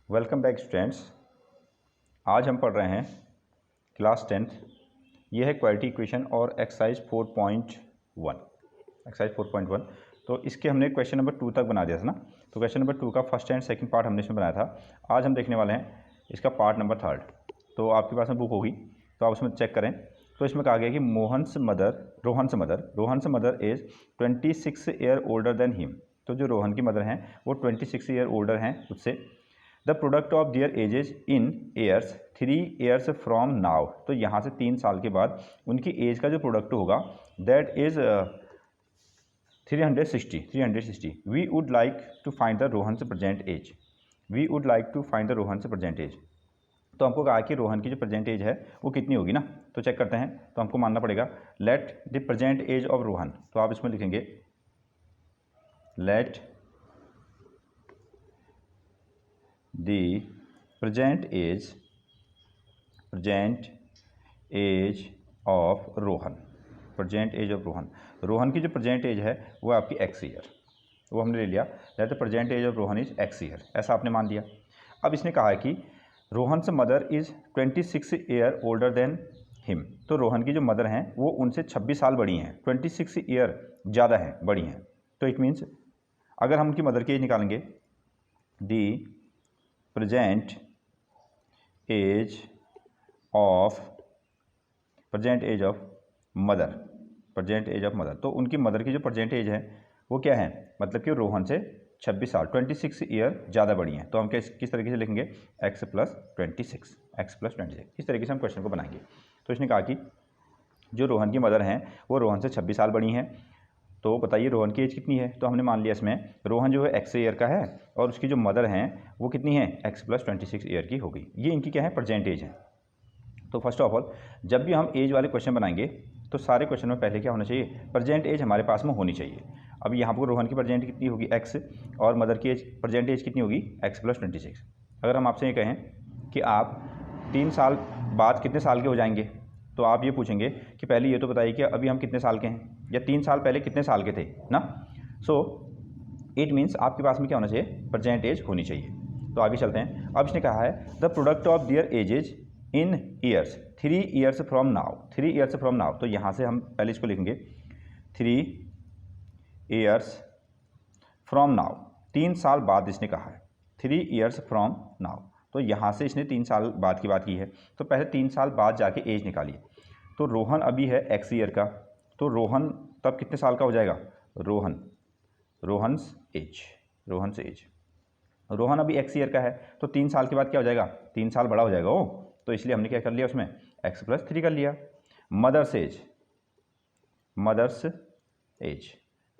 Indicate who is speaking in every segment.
Speaker 1: Welcome back students. आज हम पढ़ रहे हैं क्लास 10th। ये है क्वालिटी इक्वेशन और एक्सरसाइज 4.1। तो इसके हमने क्वेश्चन नंबर 2 तक बना दिया था ना। तो क्वेश्चन नंबर 2 का फर्स्ट एंड सेकंड पार्ट हमने इसमें बनाया था। आज हम देखने वाले हैं इसका पार्ट नंबर 3। तो आपके पास में बुक होगी तो आप उसमें चेक करें। तो इसमें कहा गया कि Rohan's mother is 26 year older than him. तो जो रोहन की मदर हैं वो 26 ईयर ओल्डर हैं उससे। The product of their ages in years 3 years from now. तो यहाँ से 3 साल के बाद उनकी एज का जो प्रोडक्ट होगा that is 360। We would like to find the Rohan's present age. तो हमको कहा कि रोहन की जो प्रेजेंट एज है वो कितनी होगी ना। तो चेक करते हैं। तो हमको मानना पड़ेगा let the present age of Rohan. तो आप इसमें लिखेंगे let the present age of Rohan. Rohan की जो प्रेजेंट एज है वो आपकी एक्स ईयर, वो हमने ले लिया। That the present age of Rohan is X year, ऐसा आपने मान दिया। अब इसने कहा है कि Rohan's mother is 26 year older than him. तो रोहन की जो मदर हैं वो उनसे 26 साल बड़ी हैं, 26 ईयर ज़्यादा हैं, बड़ी हैं। तो इट मीन्स अगर हम उनकी मदर की एज निकालेंगे the present age of mother, तो उनकी मदर की जो प्रेजेंट एज है वो क्या है, मतलब कि रोहन से 26 साल 26 ईयर ज़्यादा बड़ी हैं। तो हम किस तरीके से लिखेंगे x + 26। इस तरीके से हम क्वेश्चन को बनाएंगे। तो इसने कहा कि जो रोहन की मदर हैं वो रोहन से 26 साल बड़ी हैं। तो बताइए रोहन की एज कितनी है। तो हमने मान लिया इसमें रोहन जो है एक्स ईयर का है और उसकी जो मदर हैं वो कितनी है x + 26 ईयर की हो गई। ये इनकी क्या है, प्रेजेंट एज है। तो फर्स्ट ऑफ ऑल जब भी हम एज वाले क्वेश्चन बनाएंगे तो सारे क्वेश्चन में पहले क्या होना चाहिए, प्रेजेंट एज हमारे पास में होनी चाहिए। अब यहाँ पर रोहन की प्रेजेंट कितनी होगी x और मदर की एज प्रेजेंट एज कितनी होगी x + 26। अगर हम आपसे ये कहें कि आप 3 साल बाद कितने साल के हो जाएंगे तो आप ये पूछेंगे कि पहले ये तो बताइए कि अभी हम कितने साल के हैं, या 3 साल पहले कितने साल के थे ना। सो इट मीन्स आपके पास में क्या होना चाहिए, प्रेजेंट एज होनी चाहिए। तो आगे चलते हैं। अब इसने कहा है the product of their ages in years 3 years from now. तो यहाँ से हम पहले इसको लिखेंगे 3 ईयर्स फ्रॉम नाउ, 3 साल बाद इसने कहा है 3 ईयर्स फ्रॉम नाउ। तो यहाँ से इसने 3 साल बाद की बात की है। तो पहले 3 साल बाद जाके एज निकालिए। तो रोहन अभी है एक्स ईयर का, तो रोहन तब कितने साल का हो जाएगा, रोहन्स एज। रोहन अभी एक्स ईयर का है तो 3 साल के बाद क्या हो जाएगा, 3 साल बड़ा हो जाएगा वो। तो इसलिए हमने क्या कर लिया उसमें x + 3 कर लिया। मदर्स एज,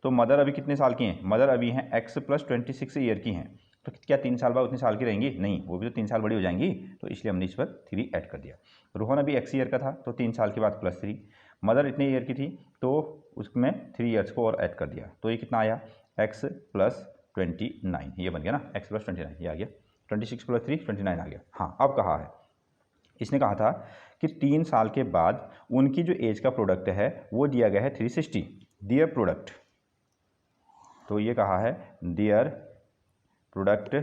Speaker 1: तो मदर अभी कितने साल की हैं, मदर अभी हैं x + 26 ईयर की हैं। तो क्या 3 साल बाद उतनी साल की रहेंगी, नहीं, वो भी तो 3 साल बड़ी हो जाएंगी। तो इसलिए हमने इस पर 3 ऐड कर दिया। रोहन अभी x ईयर का था तो 3 साल के बाद +3, मदर इतने ईयर की थी तो उसमें 3 ईयर्स को और ऐड कर दिया। तो ये कितना आया x + 29, ये बन गया ना, x + 29 ये आ गया, 26 + 3 29 आ गया। हाँ, अब कहा है इसने कहा था कि 3 साल के बाद उनकी जो एज का प्रोडक्ट है वो दिया गया है 360। दियर प्रोडक्ट, तो ये कहा है their product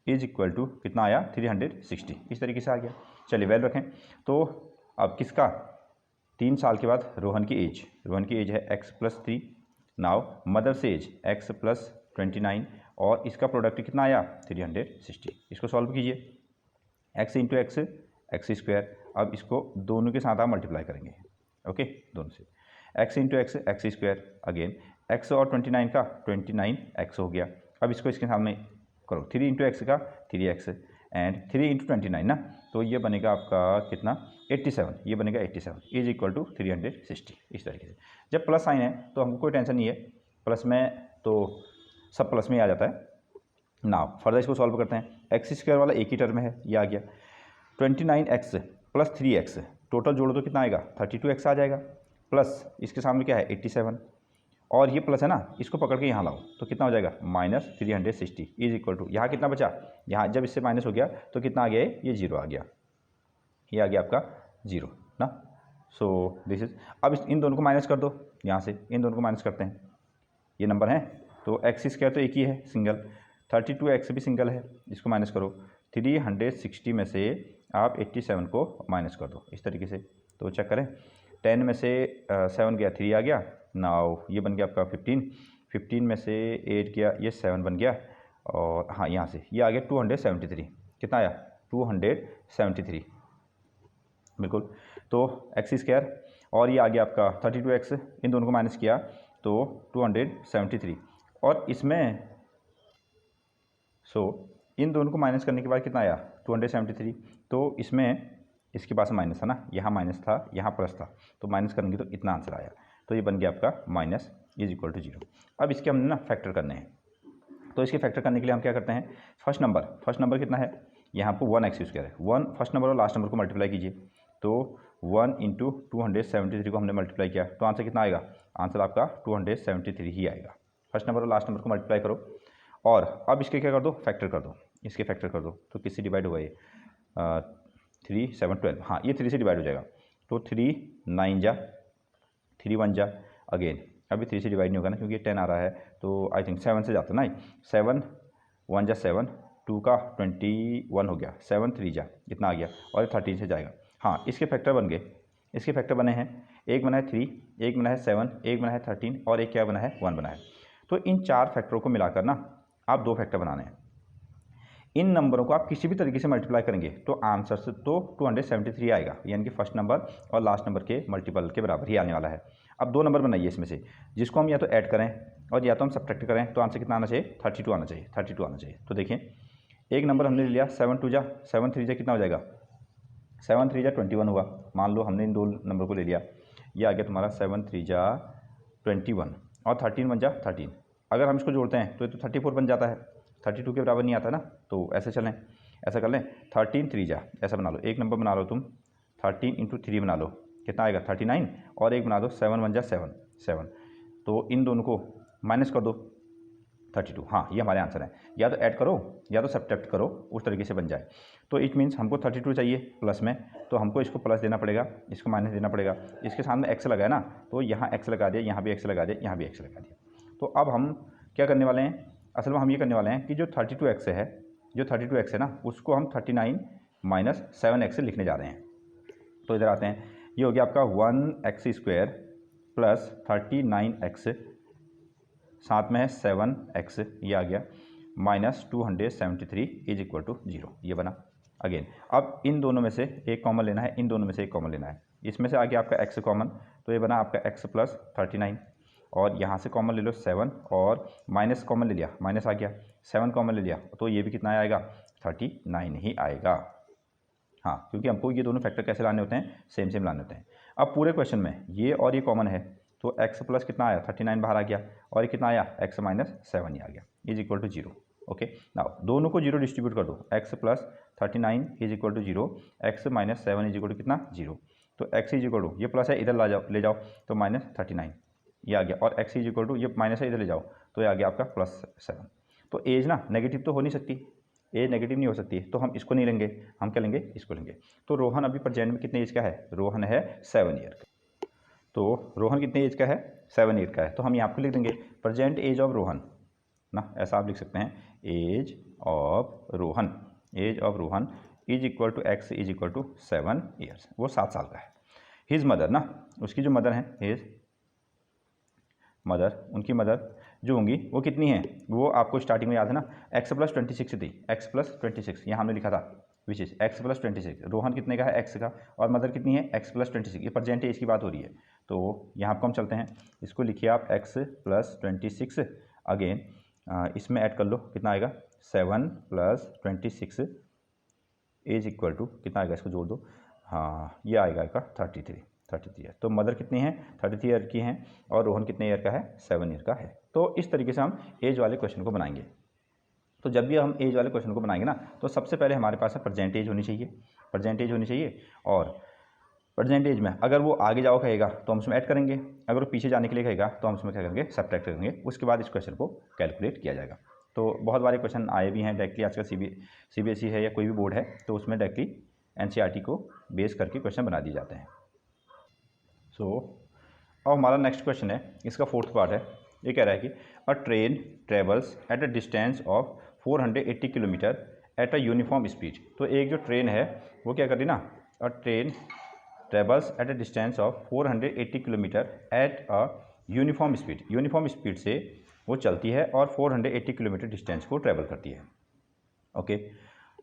Speaker 1: is equal to कितना आया 360, इस तरीके से आ गया। चलिए वेल रखें। तो अब किसका 3 साल के बाद रोहन की एज है x + 3। Now mother's age x + 29 और इसका प्रोडक्ट कितना आया 360। इसको सॉल्व कीजिए, x × x² अब इसको दोनों के साथ आप मल्टीप्लाई करेंगे, ओके, दोनों से x × x² अगेन x और 29 का 29x हो गया। अब इसको इसके सामने करो, 3 × x का 3x एंड 3 × 29 ना, तो ये बनेगा आपका कितना 87, ये बनेगा 87 इज इक्वल टू 360। इस तरीके से जब प्लस साइन है तो हमको कोई टेंशन नहीं है, प्लस में तो सब प्लस में आ जाता है। नाउ फर्दर इसको सॉल्व करते हैं। x² वाला एक ही टर्म है, ये आ गया 29x + 3x, टोटल जोड़ो तो कितना आएगा 32x आ जाएगा, प्लस इसके सामने क्या है 87 और ये प्लस है ना, इसको पकड़ के यहाँ लाओ तो कितना हो जाएगा -360 इज इक्वल टू, यहाँ कितना बचा, यहाँ जब इससे माइनस हो गया तो कितना आ गया, ये 0 आ गया, ये आ गया आपका 0 ना। सो दिस इज, अब इन दोनों को माइनस कर दो, यहाँ से इन दोनों को माइनस करते हैं, ये नंबर है तो x² तो एक ही है सिंगल, 32x भी सिंगल है, इसको माइनस करो, 360 में से आप 87 को माइनस कर दो इस तरीके से। तो चेक करें, 10 में से 7 गया 3 आ गया, नाउ ये बन गया आपका 15 में से 8 गया ये 7 बन गया, और हाँ यहाँ से ये आ गया 273। कितना आया? 273 बिल्कुल। तो एक्स स्क्वायर और ये आ गया आपका 32x, इन दोनों को माइनस किया तो 273, और इसमें इन दोनों को माइनस करने के बाद कितना आया? 273। तो इसमें इसके पास माइनस था ना, यहाँ माइनस था यहाँ प्लस था, तो माइनस करेंगे तो इतना आंसर आया। तो ये बन गया आपका माइनस इज इक्वल टू 0। अब इसके हमने ना फैक्टर करने हैं, तो इसके फैक्टर करने के लिए हम क्या करते हैं? फर्स्ट नंबर कितना है? यहाँ पर 1x स्क्वायर है, 1 फर्स्ट नंबर और लास्ट नंबर को मल्टीप्लाई कीजिए। तो 1 इंटू 273 को हमने मल्टीप्लाई किया, तो आंसर कितना आएगा? आंसर आपका 273 ही आएगा। फर्स्ट नंबर और लास्ट नंबर को मल्टीप्लाई करो, और अब इसके क्या कर दो? फैक्टर कर दो, इसके फैक्टर कर दो। तो किससे डिवाइड होगा ये? 3 7 12, हाँ ये 3 से डिवाइड हो जाएगा। तो 3 9 जा, 3 1 जा, अगेन अभी 3 से डिवाइड नहीं होगा ना क्योंकि 10 आ रहा है, तो आई थिंक 7 से जाता है ना। 7 1 जा 7, 2 का 21 हो गया, 7 3 जा इतना आ गया, और 13 से जाएगा। हाँ इसके फैक्टर बन गए, इसके फैक्टर बने हैं, एक बना है 3, एक बना है 7, एक बना है 13, और एक क्या बना है? 1 बना है। तो इन 4 फैक्टरों को मिलाकर ना आप 2 फैक्टर बनाने हैं। इन नंबरों को आप किसी भी तरीके से मल्टीप्लाई करेंगे तो आंसर से तो 273 आएगा, यानी कि फर्स्ट नंबर और लास्ट नंबर के मल्टीपल के बराबर ही आने वाला है। अब 2 नंबर बनाइए इसमें से, जिसको हम या तो ऐड करें और या तो हम सब्ट्रैक्ट करें, तो आंसर कितना आना चाहिए? 32 आना चाहिए, 32 आना चाहिए। तो देखिए एक नंबर हमने ले लिया 7 2 जा, 7 3 जा कितना हो जाएगा? 7 3 जा 21 हुआ। मान लो हमने इन 2 नंबर को ले लिया, ये आ गया तुम्हारा 7 3 जा 21, और 13 1 जा 13। अगर हम इसको जोड़ते हैं तो ये तो 34 बन जाता है, 32 के बराबर नहीं आता ना। तो ऐसे चलें, ऐसा कर लें, 13 3 जा ऐसा बना लो, एक नंबर बना लो तुम, 13 इंटू 3 बना लो, कितना आएगा? 39, और एक बना दो 7 1 जा 7। तो इन दोनों को माइनस कर दो, 32। हाँ ये हमारे आंसर है, या तो ऐड करो या तो सब्ट्रैक्ट करो, उस तरीके से बन जाए। तो इट मीन्स हमको 32 चाहिए प्लस में, तो हमको इसको प्लस देना पड़ेगा, इसको माइनस देना पड़ेगा। इसके सामने एक्स लगाया ना, तो यहाँ एक्स लगा दिया, यहाँ भी एक्स लगा दिया, यहाँ भी एक्स लगा दिया। तो अब हम क्या करने वाले हैं? असल में हम ये करने वाले हैं कि जो 32x है, जो 32x है ना, उसको हम 39 माइनस 7x लिखने जा रहे हैं। तो इधर आते हैं, ये हो गया आपका 1x स्क्वायर प्लस 39x, साथ में है 7x, ये आ गया माइनस 273 इज इक्वल टू 0, ये बना। अगेन अब इन दोनों में से एक कॉमन लेना है, इन दोनों में से एक कॉमन लेना है। इसमें से आ गया आपका x कॉमन, तो ये बना आपका x प्लस 39, और यहाँ से कॉमन ले लो 7, और माइनस कॉमन ले लिया, माइनस आ गया, 7 कॉमन ले लिया, तो ये भी कितना आएगा? 39 ही आएगा। हाँ क्योंकि हमको ये दोनों फैक्टर कैसे लाने होते हैं? सेम सेम लाने होते हैं। अब पूरे क्वेश्चन में ये और ये कॉमन है, तो x प्लस कितना आया? 39 बाहर आ गया, और ये कितना आया? x माइनस 7 ही आ गया, is equal to 0। Okay now दोनों को 0 डिस्ट्रीब्यूट कर दो, x plus 39 is equal to 0, x minus 7 is equal to कितना? 0। तो x इज इक्वल टू, ये प्लस है इधर ले जाओ तो माइनस 39 ये आ गया, और x इज इक्वल टू, ये माइनस है इधर ले जाओ तो ये आ गया आपका प्लस 7। तो एज ना नेगेटिव तो हो नहीं सकती, एज नेगेटिव नहीं हो सकती, तो हम इसको नहीं लेंगे, हम क्या लेंगे? इसको लेंगे। तो रोहन अभी प्रेजेंट में कितने एज का है? रोहन है 7 ईयर का। तो रोहन कितने एज का है? 7 ईयर का है। तो हम यहाँ पर लिख देंगे प्रेजेंट एज ऑफ रोहन ना, ऐसा आप लिख सकते हैं, age of Rohan, age of Rohan is equal to x is equal to 7 years, वो 7 साल का है। हिज मदर ना, उसकी जो मदर है, हिज मदर, उनकी मदर जो होंगी वो कितनी है? वो आपको स्टार्टिंग में याद है ना, x प्लस 26 थी, x प्लस 26 यहाँ हमने लिखा था, which is x plus 26। Rohan कितने का है? x का, और मदर कितनी है? x plus 26। ये प्रेजेंट एज की बात हो रही है, तो यहाँ पर हम चलते हैं, इसको लिखिए आप x प्लस 26, अगेन इसमें ऐड कर लो, कितना आएगा? 7 प्लस 26 इज इक्वल टू कितना आएगा? इसको जोड़ दो, हाँ ये आएगा आपका 33 ईयर। तो मदर कितनी है? 33 ईयर की हैं, और रोहन कितने ईयर का है? 7 ईयर का है। तो इस तरीके से हम एज वाले क्वेश्चन को बनाएंगे। तो जब भी हम एज वाले क्वेश्चन को बनाएंगे ना, तो सबसे पहले हमारे पास है प्रेजेंट एज होनी चाहिए, प्रेजेंट एज होनी चाहिए, और प्रेजेंट एज में अगर वो आगे जाओ कहेगा तो हम उसमें ऐड करेंगे, अगर वो पीछे जाने के लिए कहेगा तो हम उसमें क्या करेंगे? सब्ट्रैक्ट करेंगे। उसके बाद इस क्वेश्चन को कैलकुलेट किया जाएगा। तो बहुत बारे क्वेश्चन आए भी हैं डायरेक्टली, आजकल CBSE है या कोई भी बोर्ड है, तो उसमें डायरेक्टली NCERT को बेस करके क्वेश्चन बना दिए जाते हैं। अब हमारा नेक्स्ट क्वेश्चन है, इसका 4th पार्ट है। ये कह रहा है कि अ train travels at a distance of 480 kilometre at a uniform speed. तो एक जो ट्रेन है वो क्या कर रही ना, अ train travels at a distance of 480 kilometre at a uniform speed. Uniform speed से वो चलती है और 480 किलोमीटर डिस्टेंस को ट्रेवल करती है। ओके,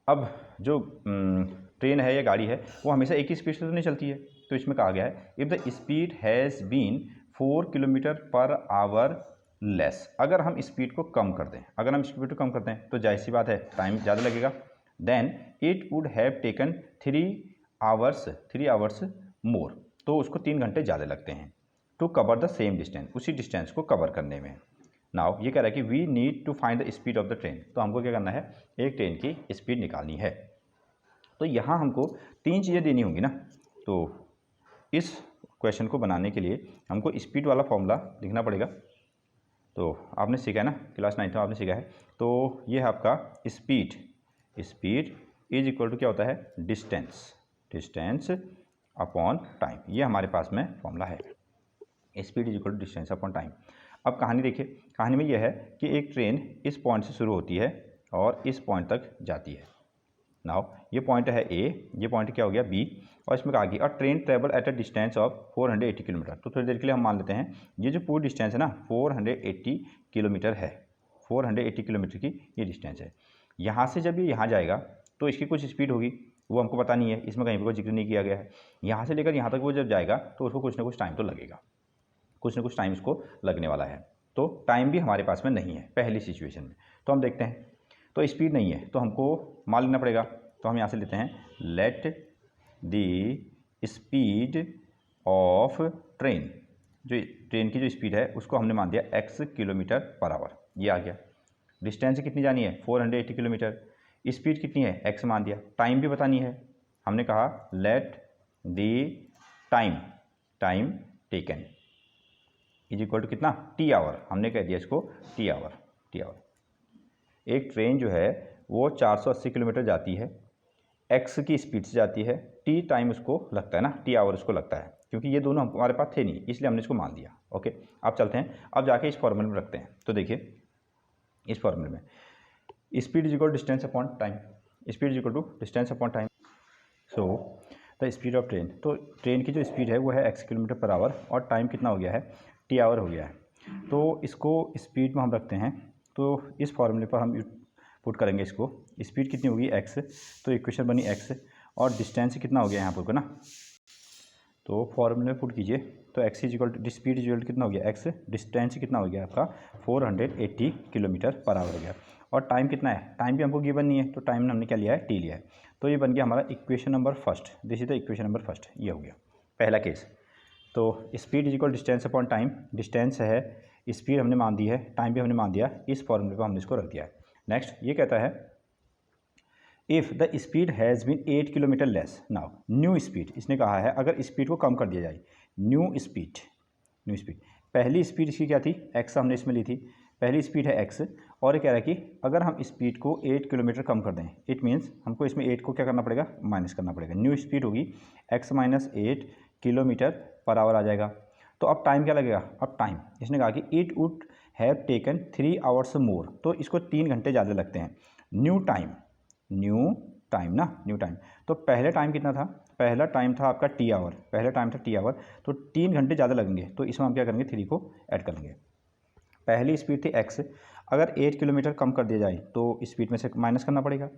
Speaker 1: अब जो ट्रेन है या गाड़ी है वो हमेशा एक ही स्पीड से तो नहीं चलती है, तो इसमें कहा गया है if the speed has been 4 kilometre per hour less. अगर हम स्पीड को कम कर दें, अगर हम स्पीड को कम कर दें तो जाहिर सी बात है टाइम ज़्यादा लगेगा। Then it would have taken 3 hours more, तो उसको 3 घंटे ज़्यादा लगते हैं to cover the same distance, उसी डिस्टेंस को कवर करने में। नाउ ये कह रहा है कि we need to find the speed of the train. तो हमको क्या करना है, एक ट्रेन की स्पीड निकालनी है। तो यहाँ हमको 3 चीज़ें देनी होंगी ना, तो इस क्वेश्चन को बनाने के लिए हमको स्पीड वाला फॉर्मूला लिखना पड़ेगा। तो आपने सीखा है ना, क्लास 9 में आपने सीखा है। तो ये है आपका स्पीड इज इक्वल टू क्या होता है, डिस्टेंस अपॉन टाइम। ये हमारे पास में फॉर्मूला है, speed is equal to distance upon time. अब कहानी देखिए, कहानी में यह है कि एक ट्रेन इस पॉइंट से शुरू होती है और इस पॉइंट तक जाती है। नाउ ये पॉइंट है ए, ये पॉइंट क्या हो गया बी, और इसमें कहा गया train travel at a distance of 480 kilometre. तो थोड़ी देर के लिए हम मान लेते हैं ये जो पूरी डिस्टेंस है ना 480 किलोमीटर है, 480 किलोमीटर की ये डिस्टेंस है। यहाँ से जब ये यहाँ जाएगा तो इसकी कुछ स्पीड होगी, वो हमको पता नहीं है, इसमें कहीं पर कोई जिक्र नहीं किया गया है। यहाँ से लेकर यहाँ तक वो जब जाएगा तो उसको कुछ ना कुछ टाइम तो लगेगा, कुछ ना कुछ टाइम इसको लगने वाला है। तो टाइम भी हमारे पास में नहीं है पहली सिचुएशन में। तो हम देखते हैं, तो स्पीड नहीं है तो हमको मान लेना पड़ेगा। तो हम यहाँ से लेते हैं let the speed of train, जो ट्रेन की जो स्पीड है उसको हमने मान दिया x किलोमीटर पर आवर। ये आ गया। डिस्टेंस कितनी जानी है 480 किलोमीटर, स्पीड कितनी है x मान दिया, टाइम भी बतानी है। हमने कहा let the time taken is equal to कितना टी आवर, हमने कह दिया इसको टी आवर। एक ट्रेन जो है वो 480 किलोमीटर जाती है, एक्स की स्पीड से जाती है, टी टाइम उसको लगता है ना, टी आवर उसको लगता है, क्योंकि ये दोनों हमारे पास थे नहीं इसलिए हमने इसको मान दिया। ओके, अब चलते हैं, अब जाके इस फॉर्मूले में रखते हैं। तो देखिए इस फॉर्मूले में speed is equal to distance upon time, speed is equal to distance upon time. So the speed of train, तो ट्रेन की जो स्पीड है वो है x किलोमीटर पर आवर और टाइम कितना हो गया है टी आवर हो गया है। तो इसको स्पीड में हम रखते हैं, तो इस फॉर्मूले पर हम पुट करेंगे इसको, स्पीड कितनी होगी x, तो इक्वेशन बनी x और डिस्टेंस कितना हो गया यहाँ पर ना, तो फॉर्मूले में पुट कीजिए। तो x is equal to speed is equal to कितना हो गया x, डिस्टेंस कितना हो गया आपका 480 किलोमीटर पर आवर हो गया, और टाइम कितना है, टाइम भी हमको गिवन नहीं है तो टाइम हमने क्या लिया है टी लिया है। तो ये बन गया हमारा equation number first, this is the equation number first, ये हो गया पहला केस। तो speed is equal distance upon time, distance है, स्पीड हमने मान दी है, टाइम भी हमने मान दिया, इस फॉर्मूले पर हमने इसको रख दिया है। नेक्स्ट ये कहता है if the speed has been 8 kilometre less. Now new speed, इसने कहा है अगर स्पीड को कम कर दिया जाए, न्यू स्पीड पहली स्पीड इसकी क्या थी x, हमने इसमें ली थी, पहली स्पीड है x, और ये कह रहा है कि अगर हम स्पीड को 8 किलोमीटर कम कर दें, इट मीन्स हमको इसमें 8 को क्या करना पड़ेगा माइनस करना पड़ेगा, न्यू स्पीड होगी x minus 8 kilometre per hour आ जाएगा। तो अब टाइम क्या लगेगा, अब टाइम इसने कहा कि it would have taken 3 hours more, तो इसको 3 घंटे ज़्यादा लगते हैं। न्यू टाइम, तो पहले टाइम कितना था, पहला टाइम था आपका टी आवर, पहला टाइम था टी आवर, तो 3 घंटे ज़्यादा लगेंगे, तो इसमें हम क्या करेंगे 3 को ऐड कर लेंगे। पहली स्पीड थी x, अगर 8 किलोमीटर कम कर दिया जाए तो स्पीड में से माइनस करना पड़ेगा,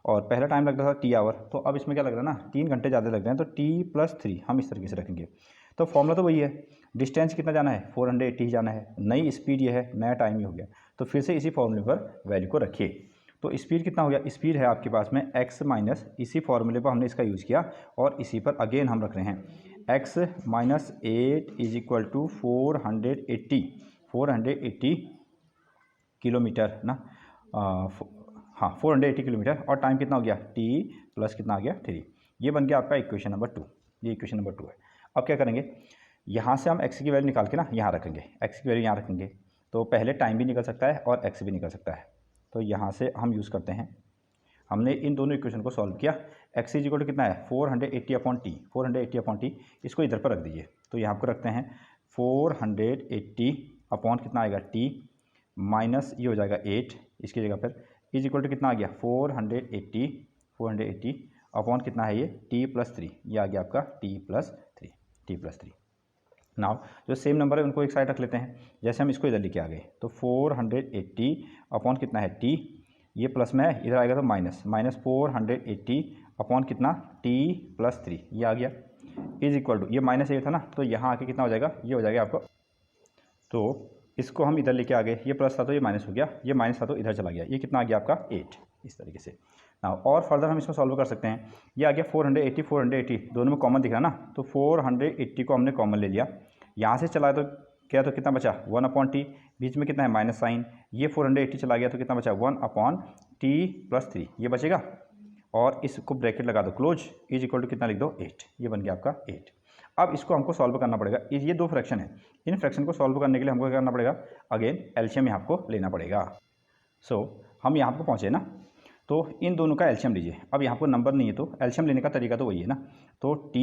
Speaker 1: और पहला टाइम लग रहा था टी आवर, तो अब इसमें क्या लग रहा है ना 3 घंटे ज़्यादा लग रहे हैं, तो टी प्लस 3 हम इस तरीके से रखेंगे। तो फॉर्मूला तो वही है, डिस्टेंस कितना जाना है 480 जाना है, नई स्पीड ये है, नया टाइम ही हो गया, तो फिर से इसी फॉर्मूले पर वैल्यू को रखिए। तो स्पीड कितना हो गया, स्पीड है आपके पास में x माइनस, इसी फॉर्मूले पर हमने इसका यूज़ किया और इसी पर अगेन हम रख रहे हैं x minus 8 is equal to 480 kilometre ना, हाँ 480 किलोमीटर, और टाइम कितना हो गया t प्लस कितना आ गया 3। ये बन गया आपका इक्वेशन नंबर 2, ये इक्वेशन नंबर 2 है। अब क्या करेंगे, यहाँ से हम x की वैल्यू निकाल के ना यहाँ रखेंगे, x की वैल्यू यहाँ रखेंगे, तो पहले टाइम भी निकल सकता है और x भी निकल सकता है। तो यहाँ से हम यूज़ करते हैं, हमने इन दोनों इक्वेशन को सॉल्व किया, x इज इक्वल टू कितना है 480 अपॉन टी, 480 अपॉन टी, इसको इधर पर रख दीजिए। तो यहाँ पर रखते हैं 480 अपॉन कितना आएगा t माइनस ये हो जाएगा 8, इसकी जगह पर इज इक्वल टू कितना आ गया 480 अपॉन कितना है ये t+3, ये आ गया आपका t+3। नाउ जो सेम नंबर है उनको एक साइड रख लेते हैं। जैसे हम इसको इधर लेके आ गए तो 480 अपॉन कितना है t, ये प्लस में है, इधर आएगा तो माइनस 480 अपॉन कितना t+3, ये आ गया इज इक्वल टू, ये -8 था ना, तो यहाँ आके कितना हो जाएगा, ये हो जाएगा आपको। तो इसको हम इधर लेके आ गए, ये प्लस था तो ये माइनस हो गया, ये माइनस था तो इधर चला गया, ये कितना आ गया आपका 8, इस तरीके से। नाउ और फर्दर हम इसको सॉल्व कर सकते हैं। ये आ गया 480 दोनों में कॉमन दिख रहा है ना, तो 480 को हमने कॉमन ले लिया, यहाँ से चला तो क्या, तो कितना बचा 1/t, बीच में कितना है माइनस साइन, ये 480 चला गया तो कितना बचा 1/t+3, ये बचेगा। और इसको ब्रैकेट लगा दो क्लोज, इज इक्वल टू कितना लिख दो 8, ये बन गया आपका 8। अब इसको हमको सॉल्व करना पड़ेगा, ये दो फ्रैक्शन है, इन फ्रैक्शन को सॉल्व करने के लिए हमको क्या करना पड़ेगा, अगेन एलसीएम यहाँ आपको लेना पड़ेगा। सो हम यहाँ पर पहुँचे ना, तो इन दोनों का एलसीएम लीजिए। अब यहाँ पर नंबर नहीं है तो एलसीएम लेने का तरीका तो वही है ना, तो t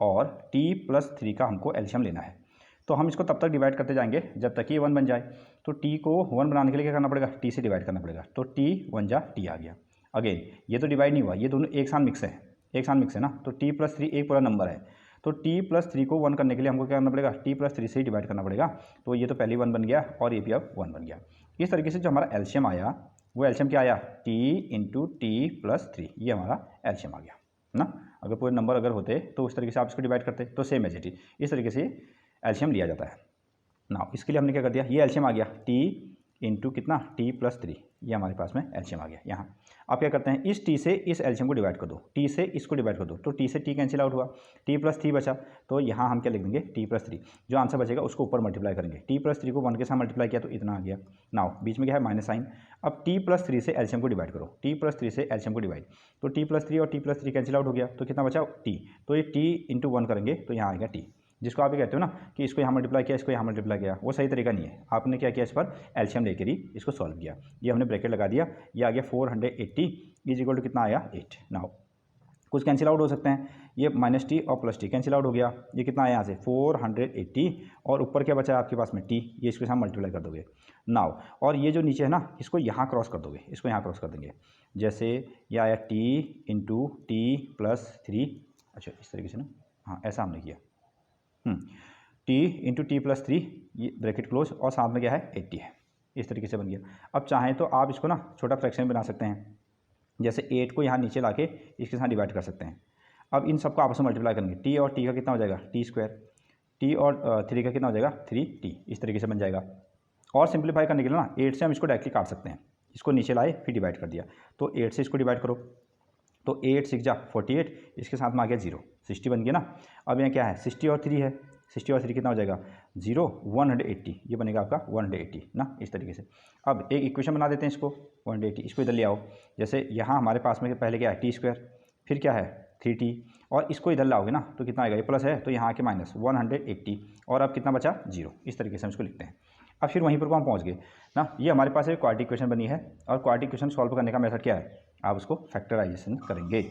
Speaker 1: और t+3 का हमको एलसीएम लेना है। तो हम इसको तब तक डिवाइड करते जाएंगे जब तक ये 1 बन जाए। तो t को 1 बनाने के लिए क्या करना पड़ेगा, t से डिवाइड करना पड़ेगा, तो t 1 जा t आ गया। अगेन ये तो डिवाइड नहीं हुआ, ये दोनों एक साथ मिक्स है, ना, तो t+3 एक पूरा नंबर है, तो t+3 को 1 करने के लिए हमको क्या करना पड़ेगा, t+3 से ही डिवाइड करना पड़ेगा। तो ये तो पहले 1 बन गया और ये भी अब 1 बन गया। इस तरीके से जो हमारा एलसीएम आया वो एलसीएम क्या आया, t × t+3, ये हमारा एलसीएम आ गया ना। अगर पूरे नंबर अगर होते तो उस तरीके से आप इसको डिवाइड करते तो सेम एज इट इज, इस तरीके से एलसीएम लिया जाता है ना। इसके लिए हमने क्या कर दिया, ये एलसीएम आ गया t × कितना t+3, ये हमारे पास में एलसीएम आ गया। यहाँ आप क्या करते हैं, इस t से इस एलसीएम को डिवाइड कर दो, t से इसको डिवाइड कर दो, तो t से t कैंसिल आउट हुआ, t+3 बचा, तो यहाँ हम क्या लिख देंगे t+3, जो आंसर बचेगा उसको ऊपर मल्टीप्लाई करेंगे, t+3 को 1 के साथ मल्टीप्लाई किया तो इतना आ गया। नाउ बीच में क्या है माइनस साइन, अब t+3 से एलसीएम को डिवाइड करो, t+3 से एलसीएम को डिवाइड, तो t+3 और t+3 कैंसिल आउट हो गया, तो कितना बचा t, तो ये t × 1 करेंगे तो यहाँ आएगा t, जिसको आप ये कहते हो ना कि इसको यहाँ मल्टीप्लाई किया, इसको यहाँ मल्टीप्लाई किया, वो सही तरीका नहीं है। आपने क्या किया, इस पर एलसीएम लेकर ही इसको सॉल्व किया। ये हमने ब्रैकेट लगा दिया, ये आ गया 480 इज इक्वल टू कितना आया 8। नाउ कुछ कैंसिल आउट हो सकते हैं, ये -t और +t कैंसिल आउट हो गया, ये कितना आया यहाँ से 480 और ऊपर क्या बचा है आपके पास में t, ये इसके साथ मल्टीप्लाई कर दोगे। नाउ और ये जो नीचे है ना, इसको यहाँ क्रॉस कर दोगे, इसको यहाँ क्रॉस कर देंगे, जैसे ये आया t × t+3, अच्छा इस तरीके से ना, हाँ ऐसा हमने किया, t × t+3, ये ब्रैकेट क्लोज और साथ में क्या है 80 है, इस तरीके से बन गया। अब चाहें तो आप इसको ना छोटा फ्रैक्शन बना सकते हैं, जैसे 8 को यहाँ नीचे लाके इसके साथ डिवाइड कर सकते हैं। अब इन सबको आपस में मल्टीप्लाई करेंगे, t और t का कितना हो जाएगा t², t और 3 का कितना हो जाएगा 3t, इस तरीके से बन जाएगा। और सिंप्लीफाई करने के लिए ना 8 से हम इसको डायरेक्टली काट सकते हैं, इसको नीचे लाए फिर डिवाइड कर दिया, तो 8 से इसको डिवाइड करो, तो 8 6 जा 48, इसके साथ में आ गया 0, 60 बन गया ना। अब यहाँ क्या है 60 और 3 है, 60 और 3 कितना हो जाएगा 0, 180, ये बनेगा आपका 180 ना, इस तरीके से। अब एक इक्वेशन बना देते हैं इसको 180, इसको इधर ले आओ, जैसे यहाँ हमारे पास में पहले क्या है t², फिर क्या है 3t, और इसको इधर लाओगे ना तो कितना आएगा, ये प्लस है तो यहाँ के माइनस 180, और अब कितना बचा 0, इस तरीके से हम इसको लिखते हैं। अब फिर वहीं पर हम पहुँच गए ना, ये हमारे पास एक क्वाड्रेटिक इक्वेशन बनी है, और क्वाड्रेटिक इक्वेशन सॉल्व करने का मेथड क्या है, आप उसको फैक्टराइजेशन करेंगे।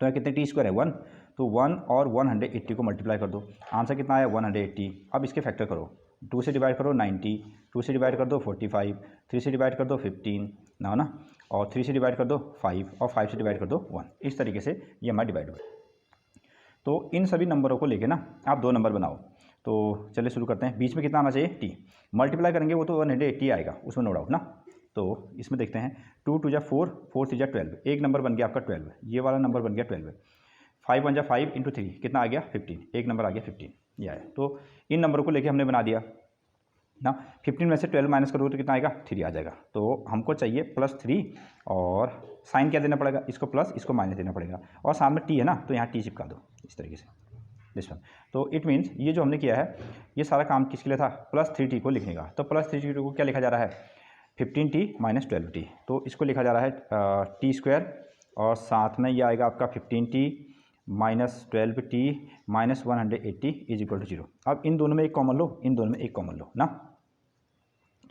Speaker 1: तो कितने t² है 1, तो 1 और 180 को मल्टीप्लाई कर दो, आंसर कितना आया 180। अब इसके फैक्टर करो, 2 से डिवाइड करो 90, 2 से डिवाइड कर दो 45, 3 से डिवाइड कर दो 15 ना, और 3 से डिवाइड कर दो 5, और 5 से डिवाइड कर दो 1, इस तरीके से ये हमारा डिवाइड हुआ। तो इन सभी नंबरों को लेके ना आप 2 नंबर बनाओ। तो चलिए शुरू करते हैं, बीच में कितना आना चाहिए t, मल्टीप्लाई करेंगे वो तो 180 आएगा, उसमें नो डाउट ना। तो इसमें देखते हैं 2 2 जा 4, 4 3 जा 12, एक नंबर बन गया आपका 12, ये वाला नंबर बन गया 12, 5 1 जा 5 × 3 कितना आ गया 15, एक नंबर आ गया 15, ये आया। तो इन नंबरों को लेके हमने बना दिया ना, 15 में से 12 माइनस करोगे तो कितना आएगा 3 आ जाएगा। तो हमको चाहिए +3, और साइन क्या देना पड़ेगा, इसको प्लस इसको माइनस देना पड़ेगा, और सामने t है ना तो यहाँ t चिपका दो इस तरीके से, दिस वन। तो इट मीन्स ये जो हमने किया है ये सारा काम किसके लिए था, +3t को लिखने का। तो +3t को क्या लिखा जा रहा है 15t - 12t, तो इसको लिखा जा रहा है t², और साथ में ये आएगा आपका 15t - 12t - 180 is equal to 0। अब इन दोनों में एक कॉमन लो, इन दोनों में एक कॉमन लो ना,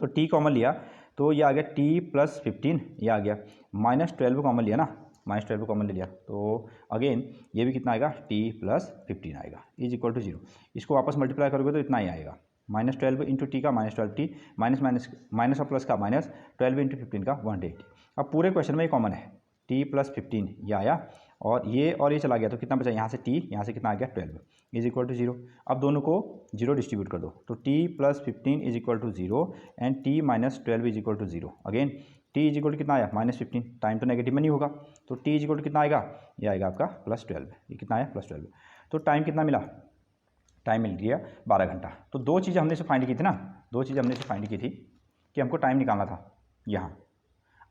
Speaker 1: तो t कॉमन लिया तो ये आ गया t + 15, ये आ गया, -12 कॉमन लिया ना, -12 कॉमन ले लिया, तो अगेन ये भी कितना आएगा t + 15 आएगा इज इक्वल टू 0। इसको वापस मल्टीप्लाई करोगे तो इतना ही आएगा, -12 × t का -12t, माइनस और प्लस का -12 × 15 का 180। अब पूरे क्वेश्चन में ये कॉमन है, t + 15 ये आया और ये चला गया, तो कितना बचा यहाँ से t, यहाँ से कितना आ गया 12 इज इक्वल टू 0। अब दोनों को 0 डिस्ट्रीब्यूट कर दो, तो t + 15 is equal to 0 and t - 12 is equal to 0। Again t is equal to कितना आया -15, टाइम तो नेगेटिव में नहीं होगा, तो t इज इक्वल टू कितना आएगा, ये आएगा आपका +12, ये कितना आया +12। तो टाइम कितना मिला, टाइम मिल गया 12 घंटा। तो दो चीज़ें हमने से फाइंड की थी ना, दो चीज़ें हमने से फाइंड की थी कि हमको टाइम निकालना था यहाँ।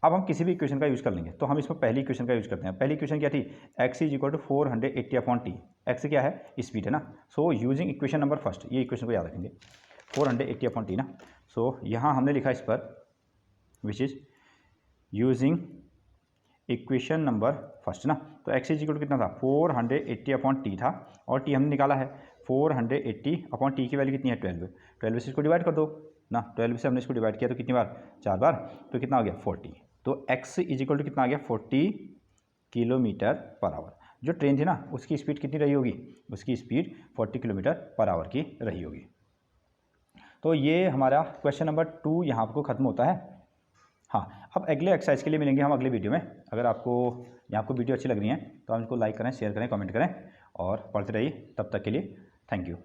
Speaker 1: अब हम किसी भी इक्वेशन का यूज़ कर लेंगे, तो हम इसमें पहली इक्वेशन का यूज़ करते हैं। पहली इक्वेशन क्या थी, x is equal to 480/t, x क्या है, स्पीड है ना। So using equation number first, ये इक्वेशन को याद रखेंगे 480/t ना। सो यहाँ हमने लिखा इस पर which is using equation number first ना। तो x इज इक्वल टू कितना था, 480/t था और t हमने निकाला है 480/t की वैल्यू कितनी है 12, 12 से इसको डिवाइड कर दो ना, 12 से हमने इसको डिवाइड किया तो कितनी बार, 4 बार, तो कितना हो गया 40। तो x इज इक्वल टू कितना आ गया 40 km/h। जो ट्रेन थी ना उसकी स्पीड कितनी रही होगी, उसकी स्पीड 40 km/h की रही होगी। तो ये हमारा क्वेश्चन नंबर 2 यहाँ आपको ख़त्म होता है। हाँ, अब अगले एक्सरसाइज के लिए मिलेंगे हम अगले वीडियो में। अगर आपको आपको वीडियो अच्छी लग रही है तो आप इसको लाइक करें, शेयर करें, कमेंट करें और पढ़ते रहिए। तब तक के लिए थैंक यू।